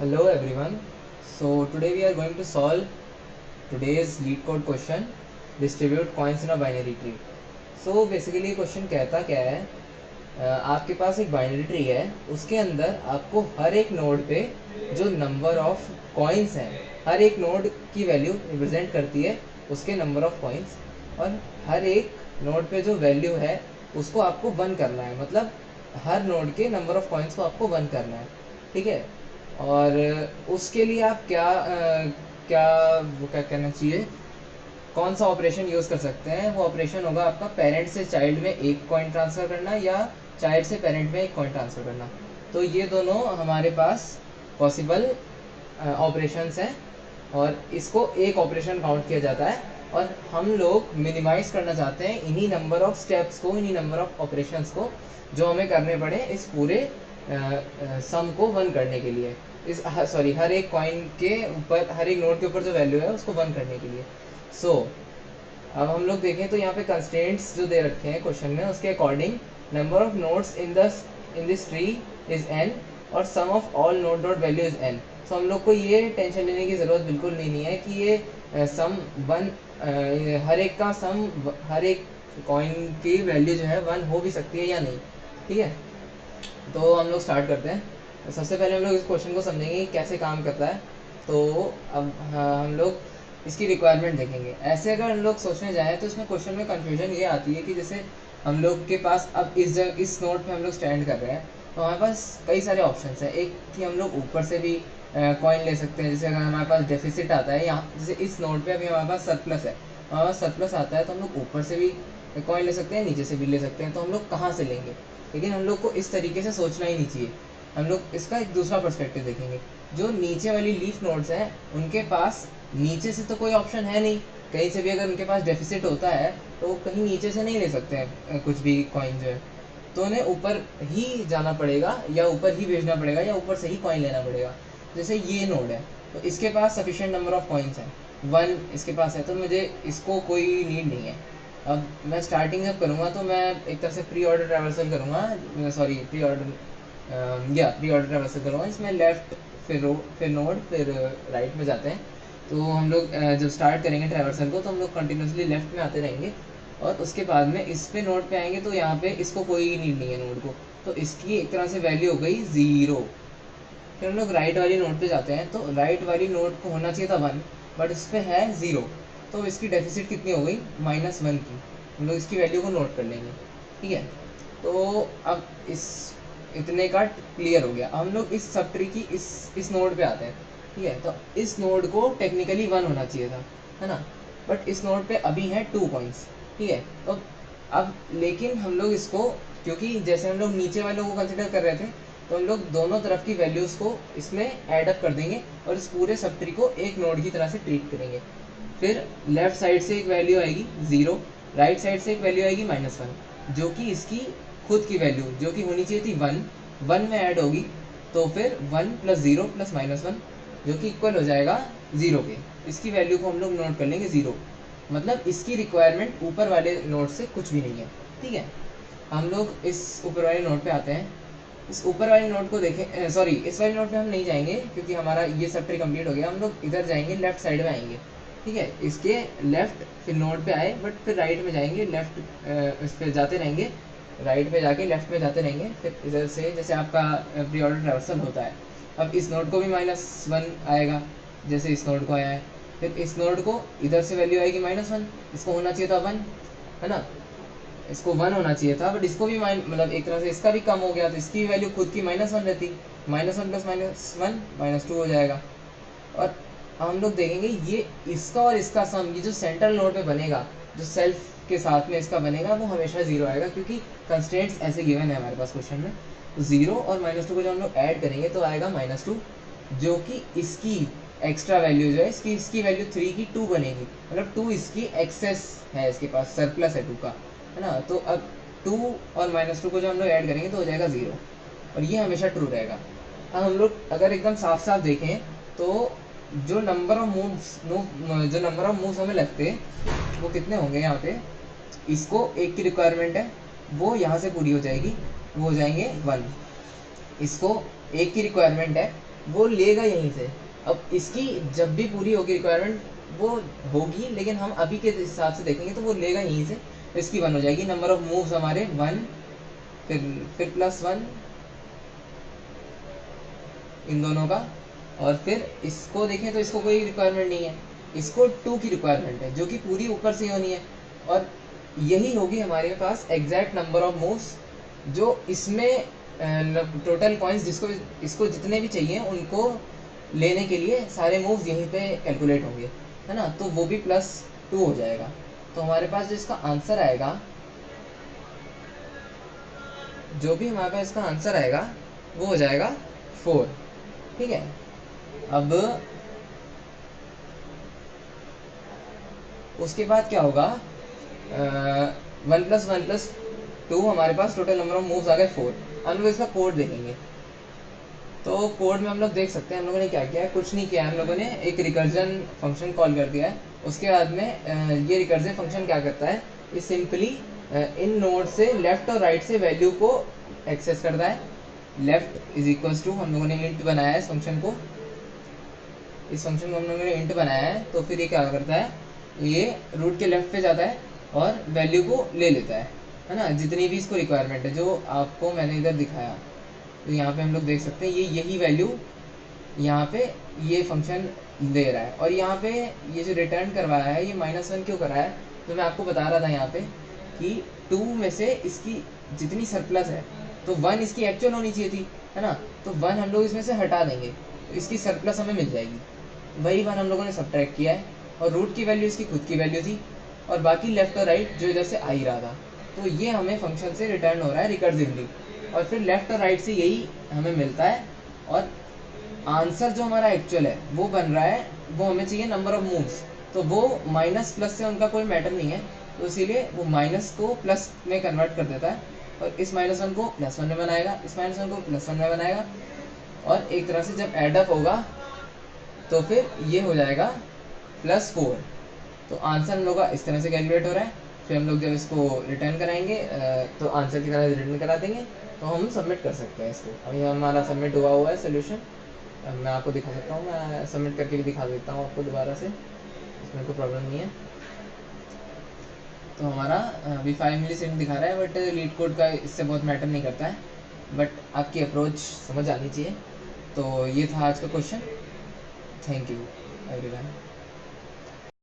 Hello everyone. So today we are going to solve today's lead code question, distribute coins in a binary tree. So basically question कहता क्या है, आपके पास एक binary tree है, उसके अंदर आपको हर एक नोड पे जो नंबर ऑफ कॉइन्स हैं, हर एक नोड की वैल्यू रिप्रेजेंट करती है उसके नंबर ऑफ कॉइन्स, और हर एक नोड पे जो वैल्यू है उसको आपको वन करना है, मतलब हर नोड के नंबर ऑफ कॉइन्स को आपको वन करना है, ठीक है। और उसके लिए आप क्या वो क्या कहना चाहिए, कौन सा ऑपरेशन यूज़ कर सकते हैं। वो ऑपरेशन होगा आपका पेरेंट से चाइल्ड में एक कॉइन ट्रांसफ़र करना या चाइल्ड से पेरेंट में एक कॉइन ट्रांसफ़र करना। तो ये दोनों हमारे पास पॉसिबल ऑपरेशंस हैं, और इसको एक ऑपरेशन काउंट किया जाता है, और हम लोग मिनिमाइज करना चाहते हैं इन्हीं नंबर ऑफ स्टेप्स को, इन्हीं नंबर ऑफ ऑपरेशंस को जो हमें करने पड़े इस पूरे सम को वन करने के लिए, इस सॉरी हर एक कॉइन के ऊपर, हर एक नोट के ऊपर जो वैल्यू है उसको वन करने के लिए। सो अब हम लोग देखें तो यहाँ पे कंस्ट्रेंट्स जो दे रखे हैं क्वेश्चन में, उसके according number of nodes in this tree is n, और sum of all node dot value is n। So हम लोग को ये टेंशन लेने की ज़रूरत बिल्कुल नहीं है कि ये सम वन, हर एक का सम, हर एक कॉइन की वैल्यू जो है वन हो भी सकती है या नहीं, ठीक है। तो हम लोग स्टार्ट करते हैं। सबसे पहले हम लोग इस क्वेश्चन को समझेंगे कि कैसे काम करता है। तो अब हम लोग इसकी रिक्वायरमेंट देखेंगे। ऐसे अगर हम लोग सोचने जाएँ तो इसमें क्वेश्चन में कन्फ्यूजन ये आती है कि जैसे हम लोग के पास अब इस नोट पे हम लोग स्टैंड कर रहे हैं, तो हमारे पास कई सारे ऑप्शंस हैं। एक कि हम लोग ऊपर से भी कॉइन ले सकते हैं, जैसे अगर हमारे पास डेफिसिट आता है, यहाँ जैसे इस नोट पे अभी हमारे पास सरप्लस है, हमारे पास सरप्लस आता है, तो हम लोग ऊपर से भी कॉइन ले सकते हैं, नीचे से भी ले सकते हैं। तो हम लोग कहाँ से लेंगे, लेकिन हम लोग को इस तरीके से सोचना ही नहीं चाहिए। हम लोग इसका एक दूसरा पर्सपेक्टिव देखेंगे। जो नीचे वाली लीफ नोड्स हैं उनके पास नीचे से तो कोई ऑप्शन है नहीं, कहीं से भी अगर उनके पास डेफिसिट होता है तो वो कहीं नीचे से नहीं ले सकते हैं कुछ भी कॉइन जो है, तो उन्हें ऊपर ही जाना पड़ेगा, या ऊपर ही भेजना पड़ेगा, या ऊपर से ही कॉइन लेना पड़ेगा। जैसे ये नोड है तो इसके पास सफिशिएंट नंबर ऑफ कॉइन्स हैं, वन इसके पास है, तो मुझे इसको कोई नीड नहीं है। अब मैं स्टार्टिंग जब करूँगा तो मैं एक तरह से प्री ऑर्डर ट्रैवर्सल करूँगा, सॉरी प्री ऑर्डर ट्रैवर्सल करूँगा। इसमें लेफ्ट, फिर रो, फिर नोड, फिर राइट में जाते हैं। तो हम लोग जब स्टार्ट करेंगे ट्रैवर्सल को तो हम लोग कंटिन्यूसली लेफ्ट में आते रहेंगे, और उसके बाद में इस पे नोड पे आएंगे तो यहाँ पे इसको कोई नीड नहीं है नोड को, तो इसकी एक तरह से वैल्यू हो गई 0। फिर हम लोग राइट वाली नोड पे जाते हैं, तो राइट वाली नोड को होना चाहिए था 1, बट इस पे है 0, तो इसकी डेफिसिट कितनी हो गई, -1 की। हम लोग इसकी वैल्यू को नोट कर लेंगे, ठीक है। तो अब इस इतने का क्लियर हो गया। अब हम लोग इस सब ट्री की इस नोड पे आते हैं, ठीक है। तो इस नोड को टेक्निकली 1 होना चाहिए था, है ना, बट इस नोड पे अभी है 2 कॉइन्स, ठीक है। तो अब लेकिन हम लोग इसको, क्योंकि जैसे हम लोग नीचे वालों को कंसिडर कर रहे थे, तो हम लोग दोनों तरफ की वैल्यूज़ को इसमें ऐड अप कर देंगे, और इस पूरे सब ट्री को एक नोड की तरह से ट्रीट करेंगे। फिर लेफ्ट साइड से एक वैल्यू आएगी 0, राइट साइड से एक वैल्यू आएगी -1, जो कि इसकी खुद की वैल्यू जो कि होनी चाहिए थी 1 में ऐड होगी, तो फिर 1 + 0 + -1 जो कि इक्वल हो जाएगा 0 के। इसकी वैल्यू को हम लोग नोट कर लेंगे 0, मतलब इसकी रिक्वायरमेंट ऊपर वाले नोड से कुछ भी नहीं है, ठीक है। हम लोग इस ऊपर वाले नोड पे आते हैं। इस ऊपर वाले नोड को देखें, सॉरी इस वाले नोड पे हम नहीं जाएंगे क्योंकि हमारा ये सब ट्री कंप्लीट हो गया। हम लोग इधर जाएंगे, लेफ्ट साइड में आएंगे, ठीक है। इसके लेफ्ट फिर नोड पे आए, बट फिर राइट में जाएंगे, लेफ्ट इस पे जाते रहेंगे, राइट पे जाके लेफ्ट में जाते रहेंगे, फिर इधर से जैसे आपका प्री ऑर्डर ट्रैवर्सल होता है। अब इस नोड को भी -1 आएगा जैसे इस नोड को आया है, फिर इस नोड को इधर से वैल्यू आएगी -1, इसको होना चाहिए था 1, है ना, इसको 1 होना चाहिए था, बट इसको भी मतलब एक तरह से इसका भी कम हो गया, तो इसकी वैल्यू खुद की -1 रहती, -1 + -1 -2 हो जाएगा। और हम लोग देखेंगे ये इसका और इसका सम, ये जो सेंट्रल नोड पे बनेगा, जो सेल्फ के साथ में इसका बनेगा, वो हमेशा 0 आएगा, क्योंकि कंस्ट्रेंट्स ऐसे गिवन है हमारे पास क्वेश्चन में। तो 0 और -2 को जब हम लोग ऐड करेंगे तो आएगा -2, जो कि इसकी एक्स्ट्रा वैल्यू जो है, इसकी वैल्यू 3 की 2 बनेगी, मतलब 2 इसकी एक्सेस है, इसके पास सरप्लस है 2 का, है ना। तो अब 2 और -2 को जब हम लोग ऐड करेंगे तो हो जाएगा 0, और ये हमेशा ट्रू रहेगा। अब हम लोग अगर एकदम साफ साफ देखें तो जो नंबर ऑफ मूव्स हमें लगते हैं वो कितने होंगे यहाँ पे। इसको एक की रिक्वायरमेंट है, वो यहाँ से पूरी हो जाएगी, वो हो जाएंगे 1। इसको एक की रिक्वायरमेंट है, वो लेगा यहीं से। अब इसकी जब भी पूरी होगी रिक्वायरमेंट वो होगी, लेकिन हम अभी के हिसाब से देखेंगे तो वो लेगा यहीं से। तो इसकी 1 हो जाएगी, नंबर ऑफ मूव्स हमारे 1, फिर +1 इन दोनों का। और फिर इसको देखें तो इसको कोई रिक्वायरमेंट नहीं है, इसको 2 की रिक्वायरमेंट है जो कि पूरी ऊपर से होनी है। और यही होगी हमारे पास एग्जैक्ट नंबर ऑफ मूव्स जो इसमें टोटल कॉइन्स जिसको इसको जितने भी चाहिए उनको लेने के लिए सारे मूव्स यहीं पे कैलकुलेट होंगे, है ना। तो वो भी +2 हो जाएगा। तो हमारे पास जो इसका आंसर आएगा, जो भी हमारे पास इसका आंसर आएगा वो हो जाएगा 4। ठीक है। अब उसके बाद क्या होगा, 1+1+2 हमारे पास टोटल नंबर ऑफ मूव्स आ गए 4। हम लोग इसका कोड देखेंगे। तो कोड में हम लोग देख सकते हैं हम लोगों ने क्या किया है, कुछ नहीं किया है। हम लोगों ने एक रिकर्जन फंक्शन कॉल कर दिया है। उसके बाद में ये रिकर्जन फंक्शन क्या करता है, ये सिंपली इन नोड से लेफ्ट और राइट से वैल्यू को एक्सेस करता है। लेफ्ट इज इक्वल्स टू, हम लोगों ने इंट बनाया है इस फंक्शन को, इस फंक्शन को हम लोगों ने इंट बनाया है। तो फिर ये क्या करता है, ये रूट के लेफ्ट पे जाता है और वैल्यू को ले लेता है ना, जितनी भी इसको रिक्वायरमेंट है जो आपको मैंने इधर दिखाया। तो यहाँ पे हम लोग देख सकते हैं ये यही वैल्यू यहाँ पे ये फंक्शन दे रहा है। और यहाँ पे ये जो रिटर्न करवाया है ये -1 क्यों करा है, तो मैं आपको बता रहा था यहाँ पे कि 2 में से इसकी जितनी सरप्लस है तो 1 इसकी एक्चुअल होनी चाहिए थी, है ना। तो 1 हम लोग इसमें से हटा देंगे तो इसकी सरप्लस हमें मिल जाएगी। वही 1 हम लोगों ने सब्ट्रैक्ट किया है और रूट की वैल्यू इसकी खुद की वैल्यू थी और बाकी लेफ्ट और राइट जो इधर से आ ही रहा था। तो ये हमें फंक्शन से रिटर्न हो रहा है रिकर्सिवली। और फिर लेफ्ट और राइट से यही हमें मिलता है। और आंसर जो हमारा एक्चुअल है वो बन रहा है, वो हमें चाहिए नंबर ऑफ मूव्स। तो वो माइनस प्लस से उनका कोई मैटर नहीं है, तो इसीलिए वो माइनस को प्लस में कन्वर्ट कर देता है और इस -1 को +1 में बनाएगा, इस -1 को +1 में बनाएगा। और एक तरह से जब एडअप होगा तो फिर ये हो जाएगा +4। तो आंसर हम लोग का इस तरह से कैलकुलेट हो रहा है। फिर हम लोग जब इसको रिटर्न कराएंगे तो आंसर की तरह रिटर्न करा देंगे तो हम सबमिट कर सकते हैं इसको। अभी हमारा सबमिट हुआ है सोल्यूशन। मैं आपको दिखा सकता हूँ, मैं सबमिट करके भी दिखा देता हूँ आपको दोबारा से, इसमें कोई प्रॉब्लम नहीं है। तो हमारा अभी 5 मिलीसेकंड दिखा रहा है, बट लीड कोड का इससे बहुत मैटर नहीं करता है, बट आपकी अप्रोच समझ आनी चाहिए। तो ये था आज का क्वेश्चन। Thank you everyone.